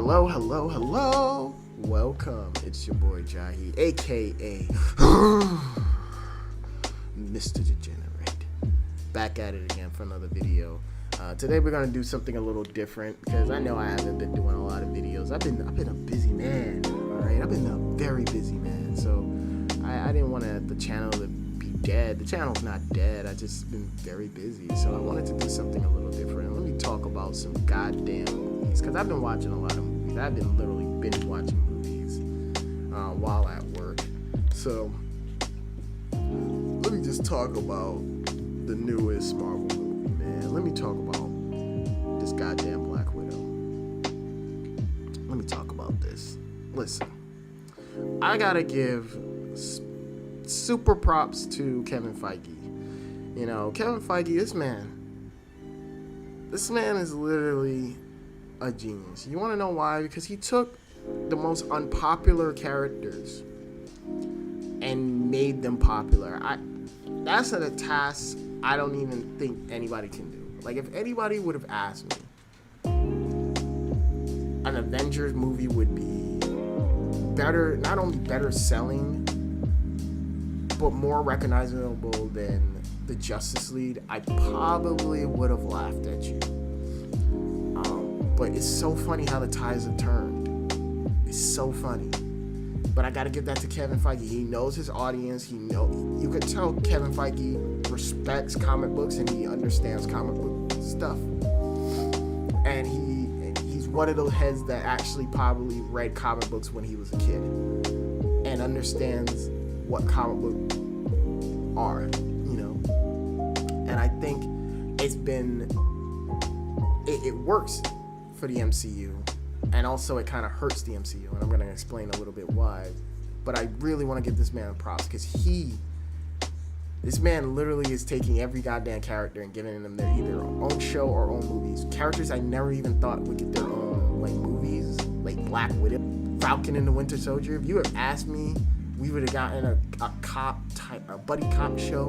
Hello, hello, hello. Welcome. It's your boy Jahi, aka Mr. Degenerate. Back at it again for another video. Today we're gonna do something a little different because I know I haven't been doing a lot of videos. I've been a busy man. Alright, I've been a very busy man. So I didn't want the channel to be dead. The channel's not dead. I just been very busy. So I wanted to do something a little different. Let me talk about some goddamn movies because I've been watching a lot of movies. I've been literally binge watching movies while at work. So let me just talk about the newest Marvel movie, man. Let me talk about this goddamn Black Widow. Let me talk about this. Listen, I gotta give super props to Kevin Feige. You know, Kevin Feige, this man is literally a genius. You want to know why? Because he took the most unpopular characters and made them popular. That's a task I don't even think anybody can do. Like, if anybody would have asked me, an Avengers movie would be better, not only better selling, but more recognizable than the Justice League, I probably would have laughed at you. But it's so funny how the tides have turned. It's so funny. But I gotta give that to Kevin Feige. He knows his audience. You could tell Kevin Feige respects comic books and he understands comic book stuff. And he's one of those heads that actually probably read comic books when he was a kid and understands what comic books are, you know. And I think it works for the MCU, and also it kind of hurts the MCU, and I'm going to explain a little bit why. But I really want to give this man props because this man literally is taking every goddamn character and giving them their either own show or own movies. Characters I never even thought would get their own like movies, like Black Widow, Falcon and the Winter Soldier. If you had asked me, we would have gotten a buddy cop show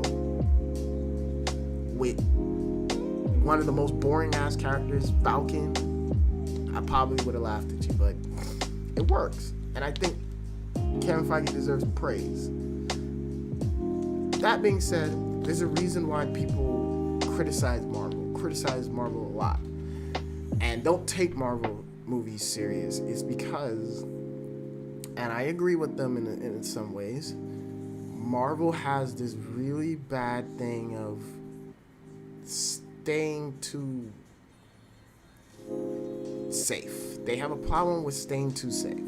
with one of the most boring ass characters, Falcon. I probably would have laughed at you, but it works. And I think Kevin Feige deserves praise. That being said, there's a reason why people criticize Marvel a lot, and don't take Marvel movies serious. It's because, and I agree with them in some ways, Marvel has this really bad thing of staying too safe. They have a problem with staying too safe.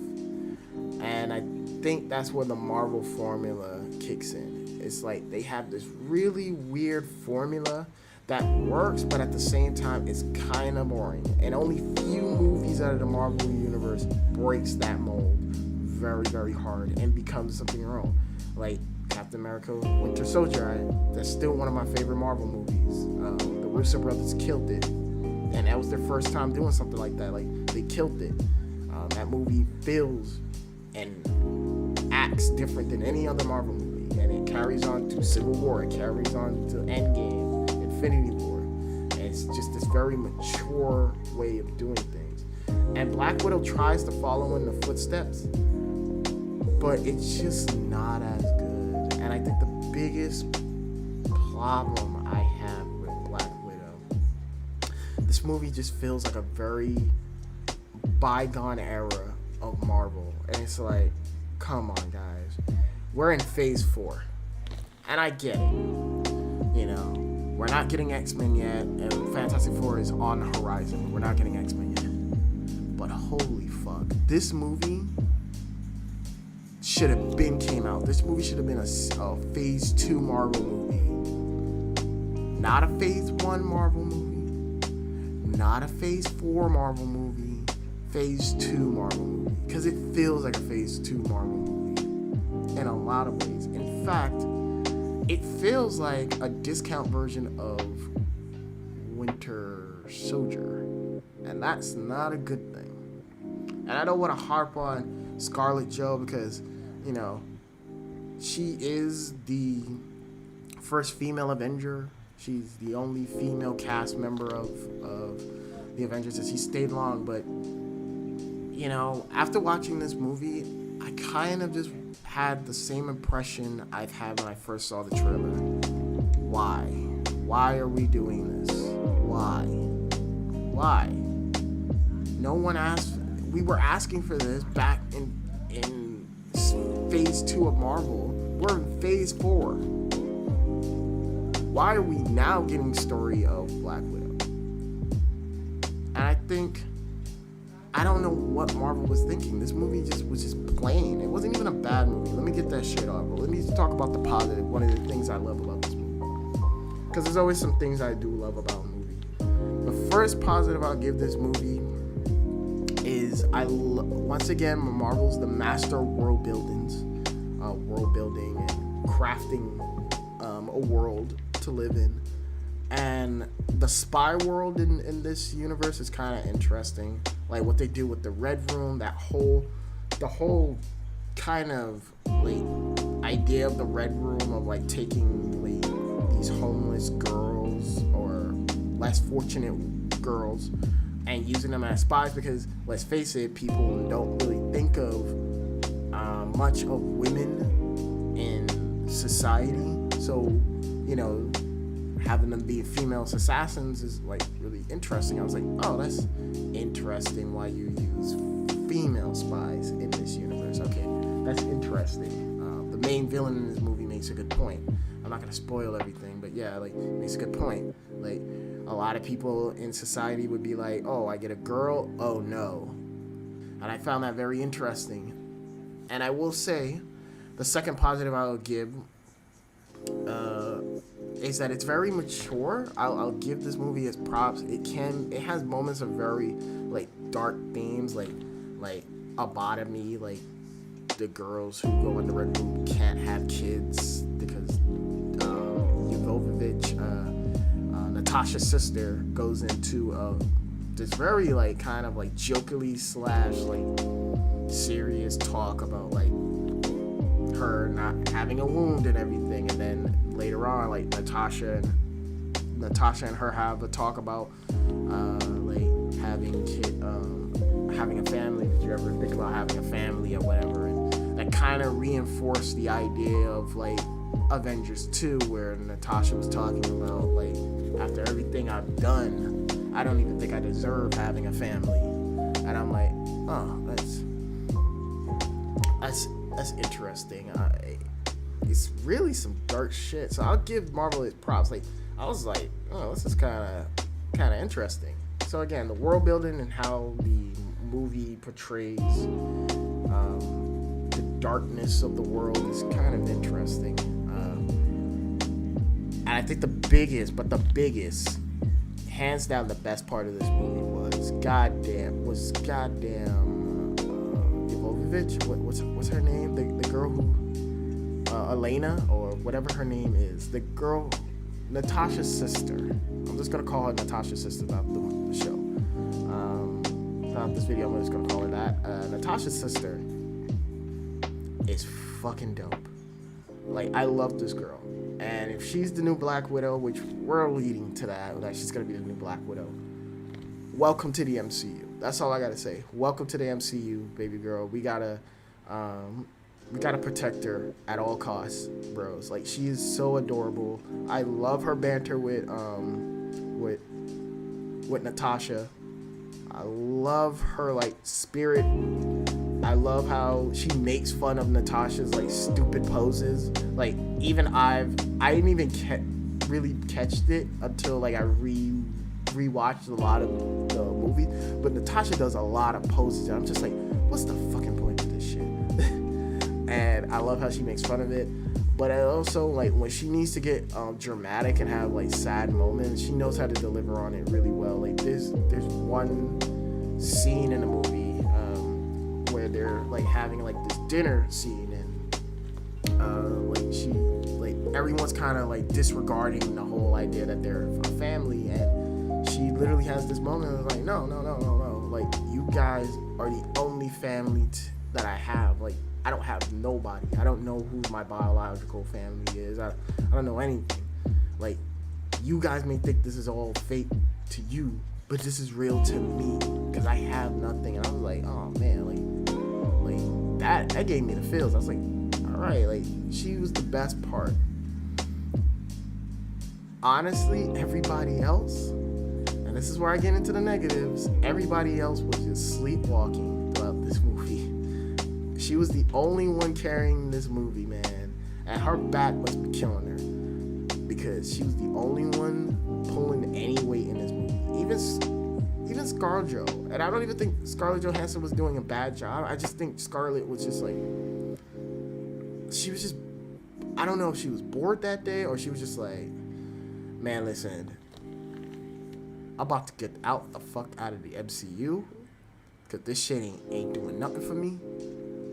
And I think that's where the Marvel formula kicks in. It's like they have this really weird formula that works, but at the same time, it's kind of boring. And only few movies out of the Marvel universe breaks that mold very, very hard and becomes something their own. Like Captain America, Winter Soldier, that's still one of my favorite Marvel movies. The Russo brothers killed it. And that was their first time doing something like that. Like, they killed it. That movie feels and acts different than any other Marvel movie. And it carries on to Civil War. It carries on to Endgame, Infinity War. And it's just this very mature way of doing things. And Black Widow tries to follow in the footsteps, but it's just not as good. And I think the biggest problem I have with Black Widow, this movie just feels like a very bygone era of Marvel. And it's like, come on, guys. We're in phase 4. And I get it. You know, we're not getting X-Men yet. And Fantastic Four is on the horizon. We're not getting X-Men yet. But holy fuck. This movie should have been came out. This movie should have been a phase 2 Marvel movie. Not a phase 1 Marvel movie. Not a phase 4 Marvel movie, phase 2 Marvel movie, because it feels like a phase 2 Marvel movie in a lot of ways. In fact, it feels like a discount version of Winter Soldier, and that's not a good thing. And I don't want to harp on Scarlett Jo because, you know, she is the first female Avenger. She's the only female cast member of the Avengers, and she stayed long, but after watching this movie, I kind of just had the same impression I've had when I first saw the trailer. Why? Why are we doing this? Why? Why? No one asked. We were asking for this back in phase 2 of Marvel. We're in phase 4. Why are we now getting story of Black Widow? And I don't know what Marvel was thinking. This movie was just plain. It wasn't even a bad movie. Let me get that shit off. But let me talk about the positive. One of the things I love about this movie. Because there's always some things I do love about a movie. The first positive I'll give this movie is once again, Marvel's the master of world building and crafting a world to live in. And the spy world in this universe is kind of interesting. Like what they do with the Red Room, the whole kind of like idea of the Red Room of like taking like these homeless girls or less fortunate girls and using them as spies, because let's face it, people don't really think of much of women in society. So, having them be female assassins is like really interesting. I was like, oh, that's interesting why you use female spies in this universe. Okay, that's interesting. The main villain in this movie makes a good point. I'm not gonna spoil everything, but yeah, like makes a good point. Like a lot of people in society would be like, oh, I get a girl, oh no. And I found that very interesting. And I will say, the second positive I will give is that it's very mature. I'll give this movie its props. It has moments of very like dark themes, like abotomy, like the girls who go in the Red Room can't have kids because Jovovich, Natasha's sister, goes into this very like kind of like jokingly / like serious talk about like her not having a wound and everything, and then later on like Natasha and her have a talk about like having a family. Did you ever think about having a family or whatever? And that kind of reinforced the idea of like Avengers 2, where Natasha was talking about like, after everything I've done, I don't even think I deserve having a family. And I'm like, oh, that's interesting. It's really some dark shit. So I'll give Marvel its props. Like I was like, oh, this is kind of interesting. So again, the world building and how the movie portrays the darkness of the world is kind of interesting. And I think the biggest, hands down, the best part of this movie was goddamn Jovovich. What's her name? The girl who Elena or whatever her name is. The girl, Natasha's sister. I'm just gonna call her Natasha's sister, not the show. Not this video. I'm just gonna call her that. Natasha's sister is fucking dope. Like I love this girl, and if she's the new Black Widow, which we're leading to that she's gonna be the new Black Widow, welcome to the MCU. That's all I gotta say. Welcome to the MCU, baby girl. We gotta protect her at all costs, bros. Like she is so adorable. I love her banter with Natasha. I love her like spirit. I love how she makes fun of Natasha's like stupid poses. Like even I didn't even really catch it until like I rewatched a lot of the movie. But Natasha does a lot of poses, and I'm just like, what's the fucking point of this shit? And I love how she makes fun of it. But I also like when she needs to get dramatic and have like sad moments, she knows how to deliver on it really well. Like there's one scene in the movie where they're like having like this dinner scene, and like everyone's kind of like disregarding the whole idea that they're a family, and she literally has this moment of like, no, like you guys are the only family that I have. Like I don't have nobody. I don't know who my biological family is. I don't know anything. Like you guys may think this is all fake to you, but this is real to me because I have nothing. And I was like, oh man, That gave me the feels. I was like, all right, like she was the best part. Honestly, everybody else, and this is where I get into the negatives, everybody else was just sleepwalking throughout this movie. She was the only one carrying this movie, man. And her back must be killing her, because she was the only one pulling any weight in this movie. Even ScarJo. And I don't even think Scarlett Johansson was doing a bad job. I just think Scarlett was just like, she was just, I don't know if she was bored that day or she was just like, man, listen, I'm about to get the fuck out of the MCU, because this shit ain't doing nothing for me.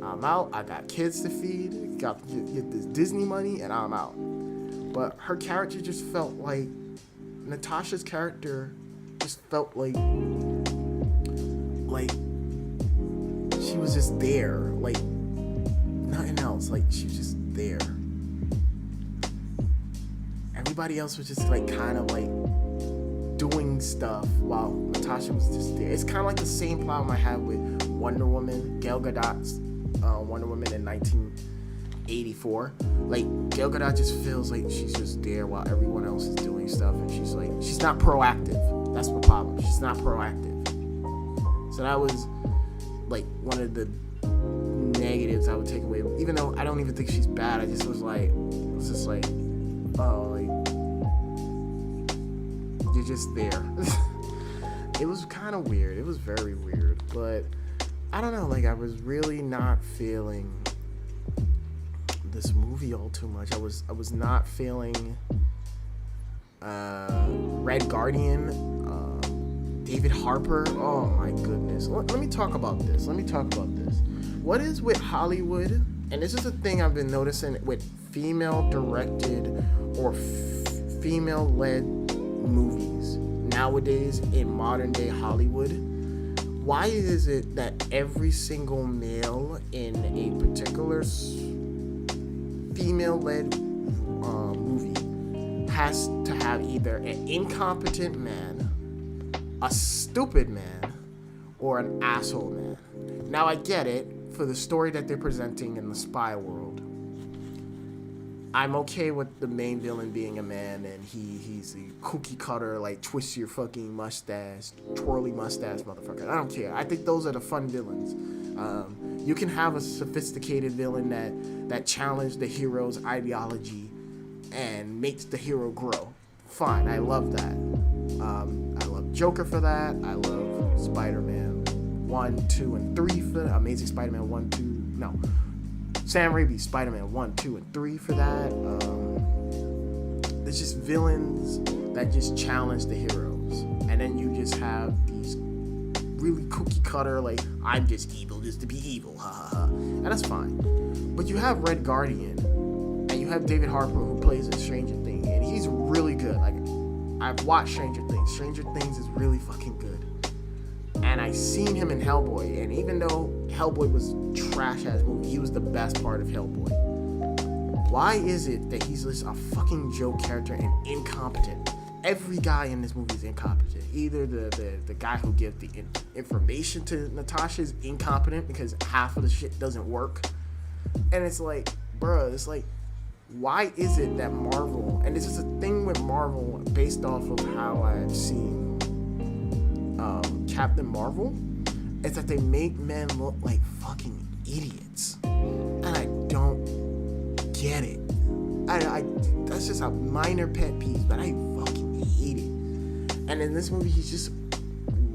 I'm out. I got kids to feed. Got to get this Disney money, and I'm out. But her character just felt like, Natasha's character just felt like she was just there, like nothing else. Like she was just there. Everybody else was just like kind of like doing stuff while Natasha was just there. It's kind of like the same problem I had with Wonder Woman, Gal Gadot's Wonder Woman in 1984. Like Gal Gadot just feels like she's just there while everyone else is doing stuff, and she's not proactive. That's the problem. She's not proactive. So that was like one of the negatives I would take away. Even though I don't even think she's bad, I just was like, oh, like you're just there. It was kind of weird. It was very weird, but I don't know. Like I was really not feeling this movie all too much. I was not feeling Red Guardian, David Harper. Oh my goodness. Let me talk about this. What is with Hollywood? And this is a thing I've been noticing with female-directed or female-led movies nowadays in modern-day Hollywood. Why is it that every single male in a particular female-led movie has to have either an incompetent man, a stupid man, or an asshole man? Now I get it for the story that they're presenting in the spy world. I'm okay with the main villain being a man and he's a cookie cutter, like twist your fucking mustache, twirly mustache motherfucker. I don't care. I think those are the fun villains. You can have a sophisticated villain that challenged the hero's ideology and makes the hero grow. Fine, I love that. I love Joker for that. I love Spider-Man 1, 2, and 3 for that. Amazing Spider-Man 1, 2, no. Sam Raimi's Spider-Man 1, 2, and 3 for that. There's just villains that just challenge the heroes. And then you just have these really cookie cutter, like, I'm just evil just to be evil, ha ha ha. And that's fine. But you have Red Guardian, and you have David Harper, who plays in Stranger Things, and he's really good. Like, I've watched Stranger Things. Stranger Things is really fucking good. And I seen him in Hellboy, and even though Hellboy was trash ass movie, he was the best part of Hellboy. Why is it that he's just a fucking joke character and incompetent? Every guy in this movie is incompetent. Either the guy who gives the information to Natasha is incompetent because half of the shit doesn't work. And it's like, bruh, it's like, why is it that Marvel, and this is a thing with Marvel based off of how I've seen Captain Marvel, is that they make men look like fucking idiots. And I don't get it. I that's just a minor pet peeve, but I fucking hate it. And in this movie, he's just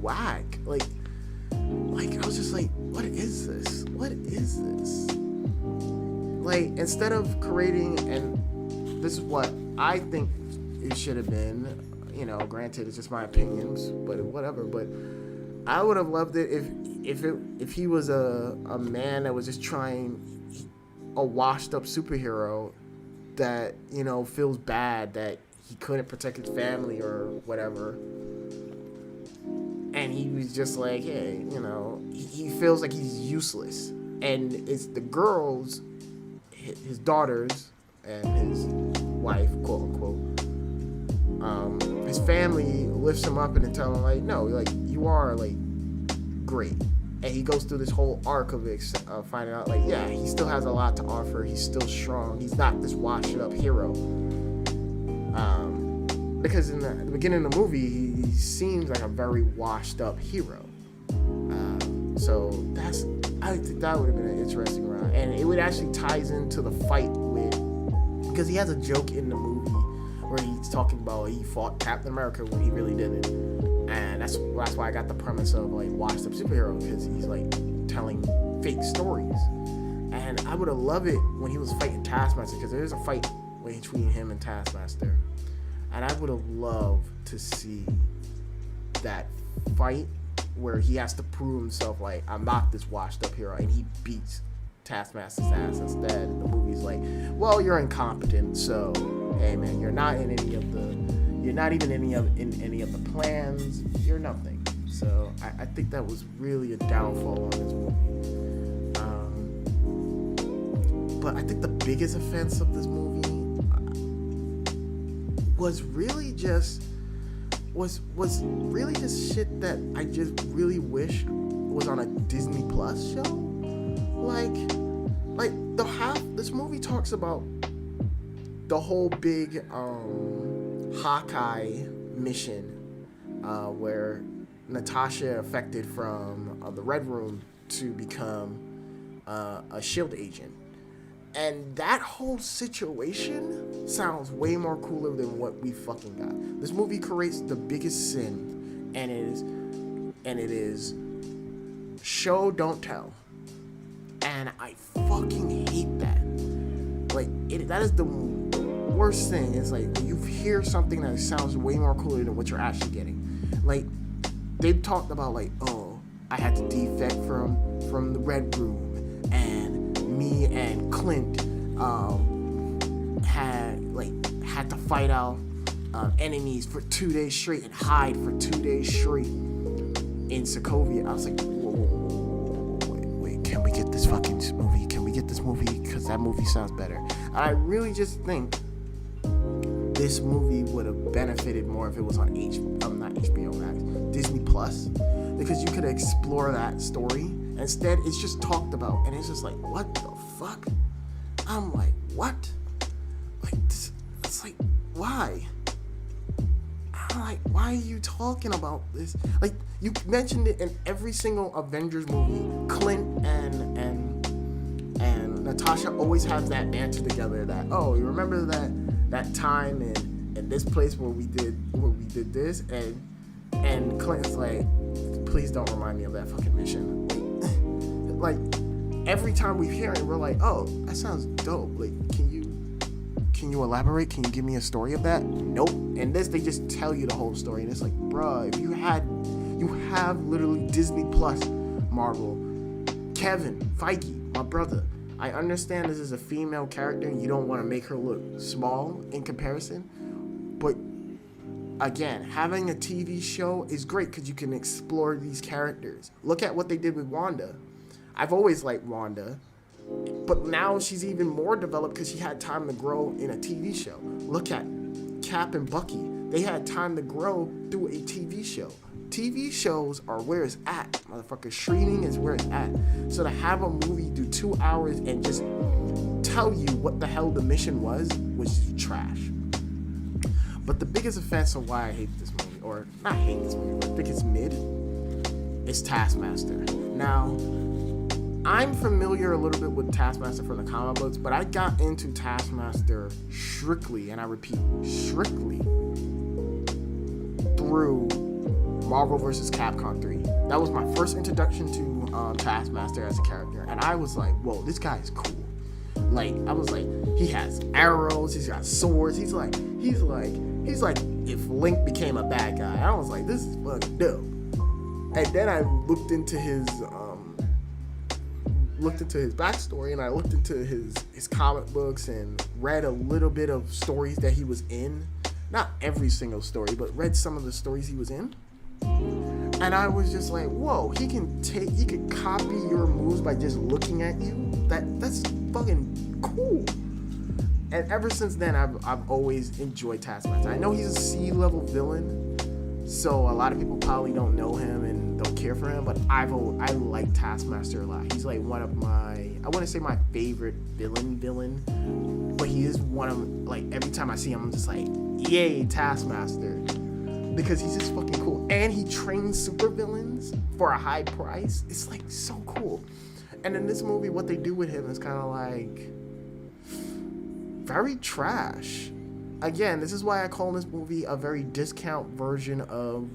whack. Like I was just like, what is this? What is this? Like, instead of creating, and this is what I think it should have been, you know, granted, it's just my opinions, but whatever, but I would have loved it if he was a man that was just trying, a washed up superhero that, you know, feels bad that he couldn't protect his family or whatever, and he was just like, hey, you know, he feels like he's useless, and it's the girls, his daughters and his wife, quote unquote, his family lifts him up and then tell him, like, no, like, you are, like, great. And he goes through this whole arc of finding out, like, yeah, he still has a lot to offer. He's still strong. He's not this washed up hero. Because in the beginning of the movie, he seems like a very washed up hero. So I think that would have been an interesting round. And it would actually ties into the fight because he has a joke in the movie where he's talking about he fought Captain America when he really didn't. And that's why I got the premise of like washed up superhero, because he's like telling fake stories. And I would have loved it when he was fighting Taskmaster, because there's a fight between him and Taskmaster. And I would have loved to see that fight where he has to prove himself, like, I'm not this washed up hero, and he beats Taskmaster's ass instead. The movie's like, well, you're incompetent, so hey man, you're not even in any of the plans. You're nothing. So I think that was really a downfall on this movie. But I think the biggest offense of this movie was really just shit that I just really wish was on a Disney Plus show. Like this movie talks about the whole big Hawkeye mission where Natasha affected from the Red Room to become a S.H.I.E.L.D. agent. And that whole situation sounds way more cooler than what we fucking got. This movie creates the biggest sin, and it is show, don't tell. And I fucking hate that. Like, that is the worst thing. It's like when you hear something that sounds way more cooler than what you're actually getting. Like, they've talked about, like, oh, I had to defect from the Red Room, and me and Clint had to fight out enemies for 2 days straight and hide for 2 days straight in Sokovia. I was like, wait, can we get this fucking movie? Can we get this movie? Because that movie sounds better. I really just think this movie would have benefited more if it was on not HBO Max, Disney Plus, because you could explore that story. Instead, it's just talked about, and it's just like, what the fuck? I'm like, what? Like, this, it's like, why? I'm like, why are you talking about this? Like, you mentioned it in every single Avengers movie. Clint and Natasha always have that banter together. That, oh, you remember that time in this place where we did this, and Clint's like, please don't remind me of that fucking mission. Like, every time we hear it, we're like, oh, that sounds dope. Like, can you elaborate? Can you give me a story of that? Nope. And this, they just tell you the whole story, and it's like, bruh, if you have literally Disney Plus, Marvel, Kevin Feige, my brother. I understand this is a female character, and you don't want to make her look small in comparison, but again, having a TV show is great because you can explore these characters. Look at what they did with Wanda. I've always liked Wanda, but now she's even more developed because she had time to grow in a TV show. Look at Cap and Bucky. They had time to grow through a TV show. TV shows are where it's at, motherfucker. Streaming is where it's at. So to have a movie do 2 hours and just tell you what the hell the mission was trash. But the biggest offense of why I hate this movie, or not hate this movie, but I think it's mid, is Taskmaster. Now, I'm familiar a little bit with Taskmaster from the comic books, but I got into Taskmaster strictly, and I repeat, strictly, through Marvel vs. Capcom 3. That was my first introduction to Taskmaster as a character, and I was like, whoa, this guy is cool. Like, I was like, he has arrows, he's got swords, he's like if Link became a bad guy. I was like, this is fucking dope. And then I looked into his backstory, and I looked into his comic books and read a little bit of stories that he was in. Not every single story, but read some of the stories he was in. And I was just like, whoa, he can copy your moves by just looking at you. That's fucking cool. And ever since then, I've always enjoyed Taskmaster. I know he's a C-level villain, so a lot of people probably don't know him, and don't care for him, but I like Taskmaster a lot. He's like one of my, I wouldn't say my favorite villain, but he is one of, like, every time I see him, I'm just like, yay, Taskmaster, because he's just fucking cool, and he trains supervillains for a high price. It's like so cool. And in this movie, what they do with him is kind of like very trash. Again, this is why I call this movie a very discount version of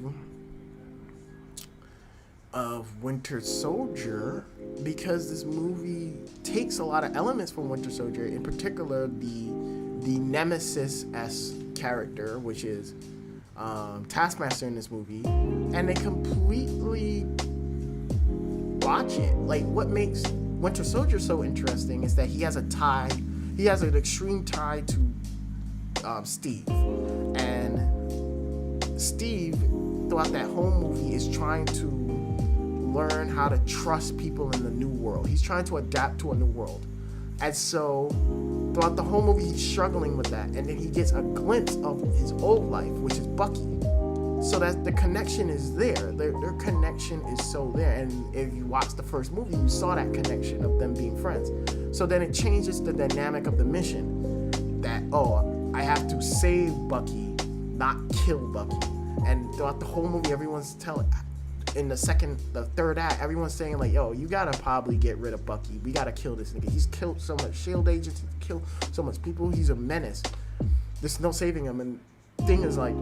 Winter Soldier, because this movie takes a lot of elements from Winter Soldier, in particular the Nemesis-esque character, which is Taskmaster in this movie, and they completely botch it. Like, what makes Winter Soldier so interesting is that he has an extreme tie to Steve, and Steve throughout that whole movie is trying to learn how to trust people in the new world. He's trying to adapt to a new world, and so throughout the whole movie he's struggling with that, and then he gets a glimpse of his old life, which is Bucky, so that the connection is there. Their connection is so there, and if you watch the first movie, you saw that connection of them being friends. So then it changes the dynamic of the mission, that, oh, I have to save Bucky, not kill Bucky. And throughout the whole movie, everyone's in the third act, everyone's saying like, yo, you gotta probably get rid of Bucky. We gotta kill this nigga. He's killed so much SHIELD agents, he's killed so much people, he's a menace. There's no saving him. And thing is like,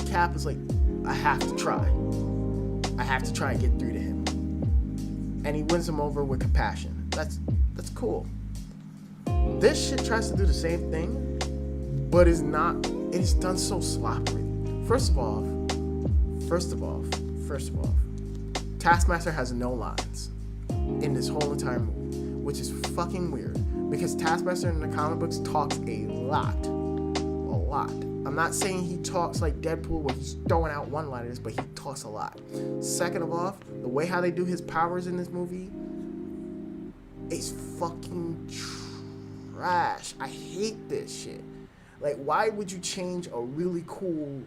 Cap is like, I have to try and get through to him. And he wins him over with compassion. That's cool. This shit tries to do the same thing, but it's not. It is done so sloppily. First of all, Taskmaster has no lines in this whole entire movie, which is fucking weird, because Taskmaster in the comic books talks a lot. I'm not saying he talks like Deadpool where he's throwing out one-liners, but he talks a lot. Second of all, the way how they do his powers in this movie is fucking trash. I hate this shit. Like, why would you change a really cool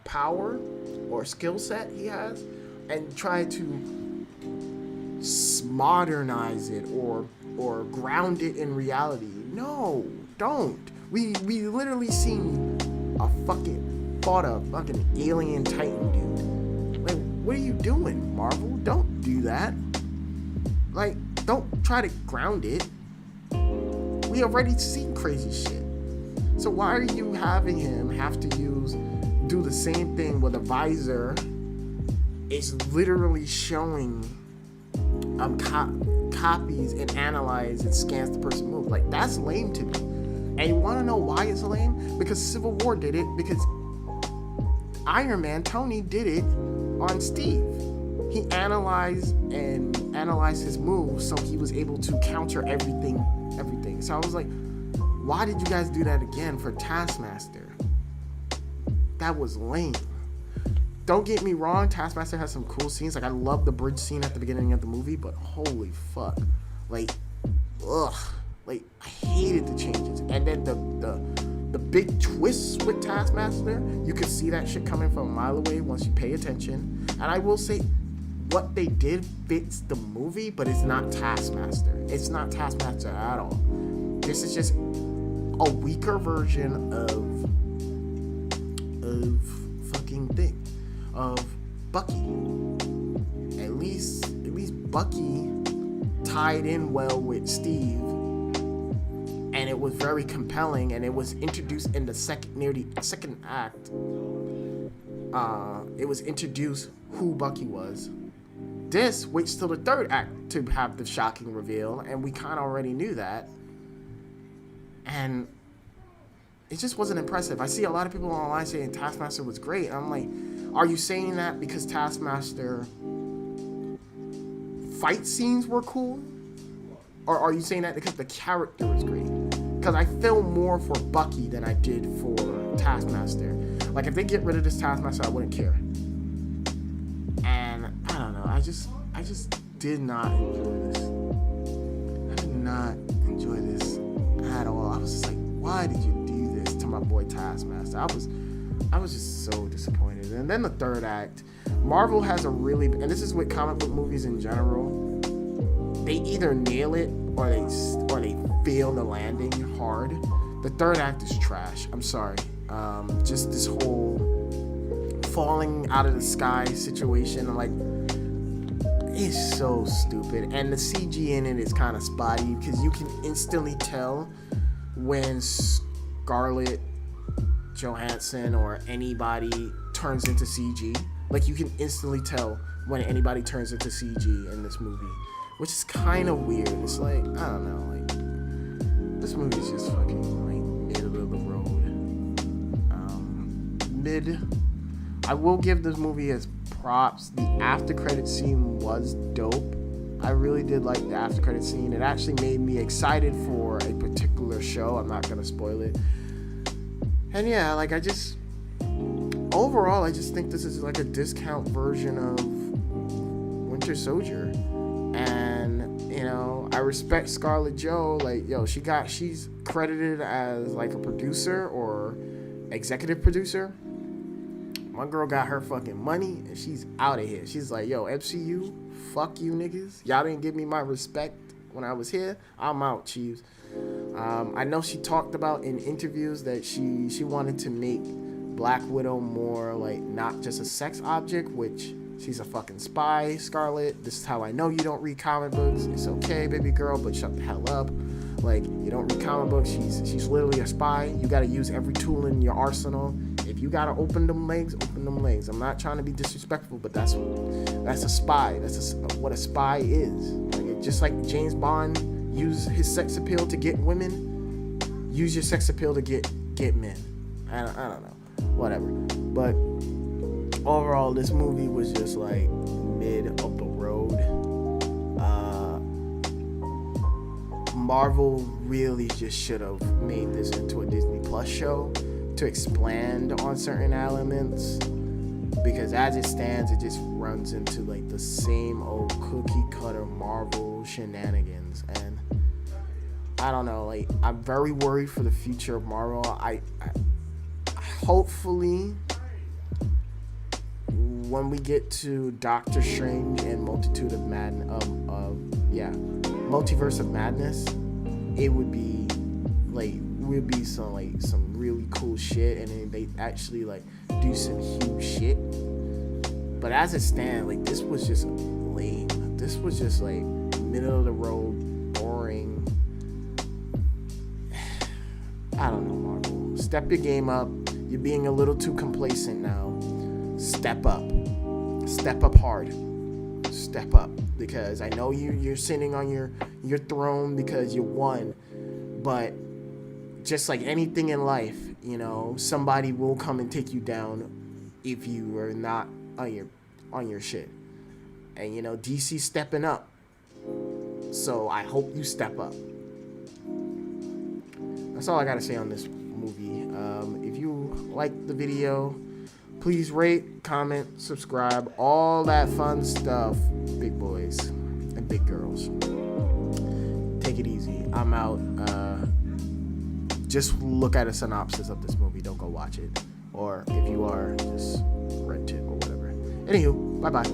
power or skill set he has and try to modernize it or ground it in reality? No, don't. We literally seen a fucking alien Titan dude. Like, what are you doing, Marvel? Don't do that. Like, don't try to ground it. We already seen crazy shit. So why are you having him have to do the same thing where the visor is literally showing copies and analyze and scans the person move? Like, that's lame to me. And you want to know why it's lame? Because Civil War did it, because Iron Man, Tony, did it on Steve. He analyzed his moves, so he was able to counter everything. So I was like, why did you guys do that again for Taskmaster? That was lame. Don't get me wrong, Taskmaster has some cool scenes. Like, I love the bridge scene at the beginning of the movie, but holy fuck. Like, ugh. Like, I hated the changes. And then the big twists with Taskmaster, you can see that shit coming from a mile away once you pay attention. And I will say, what they did fits the movie, but it's not Taskmaster. It's not Taskmaster at all. This is just a weaker version of Bucky. At least Bucky tied in well with Steve, and it was very compelling, and it was introduced in the second act. It was introduced who Bucky was. This waits till the third act to have the shocking reveal, and we kind of already knew that. And it just wasn't impressive. I see a lot of people online saying Taskmaster was great. I'm like, are you saying that because Taskmaster fight scenes were cool? Or are you saying that because the character was great? Because I feel more for Bucky than I did for Taskmaster. Like, if they get rid of this Taskmaster, I wouldn't care. And I don't know. I just did not enjoy this. I did not enjoy this at all. I was just like, why did you do this to my boy Taskmaster? I I was just so disappointed. And then the third act, Marvel has a really, and this is with comic book movies in general, they either nail it or they fail the landing hard. The third act is trash. I'm sorry. Just this whole falling out of the sky situation, like, it's so stupid. And the CG in it is kind of spotty because you can instantly tell when Scarlett Johansson or anybody turns into CG. Like, you can instantly tell when anybody turns into CG in this movie, which is kind of weird. It's like, I don't know, like, this movie is just fucking like middle of the road. I will give this movie as props. The after credit scene was dope. I really did like the after credit scene. It actually made me excited for a particular show. I'm not gonna spoil it. And yeah, like, overall, I just think this is like a discount version of Winter Soldier. And, you know, I respect Scarlett Jo. Like, yo, she's credited as like a producer or executive producer. My girl got her fucking money and she's out of here. She's like, yo, MCU, fuck you niggas. Y'all didn't give me my respect when I was here. I'm out, Chiefs. I know she talked about in interviews that she wanted to make Black Widow more like not just a sex object, which she's a fucking spy, Scarlett. This is how I know you don't read comic books. It's okay, baby girl, but shut the hell up. Like, you don't read comic books. She's literally a spy. You gotta use every tool in your arsenal. If you gotta open them legs, open them legs. I'm not trying to be disrespectful, but that's a spy. That's what a spy is. Like, just like James Bond used his sex appeal to get women, use your sex appeal to get men. I don't know, whatever. But overall, this movie was just like mid of the road. Marvel really just should have made this into a Disney Plus show to expand on certain elements, because as it stands, it just runs into like the same old cookie cutter Marvel shenanigans. And I don't know, like, I'm very worried for the future of Marvel. I hopefully when we get to Doctor Strange and Multiverse of Madness, it would be some really cool shit, and then they actually like do some huge shit. But as it stands, like, this was just lame. This was just like middle of the road, boring. I don't know, Marvel. Step your game up. You're being a little too complacent now. Step up. Step up hard. Step up. Because I know you're sitting on your throne because you won. But just like anything in life, you know, somebody will come and take you down if you are not on your shit. And, you know, DC stepping up. So I hope you step up. That's all I gotta say on this movie. If you like the video, please rate, comment, subscribe, all that fun stuff, big boys and big girls. Take it easy. I'm out. Just look at a synopsis of this movie. Don't go watch it. Or if you are, just rent it or whatever. Anywho, bye-bye.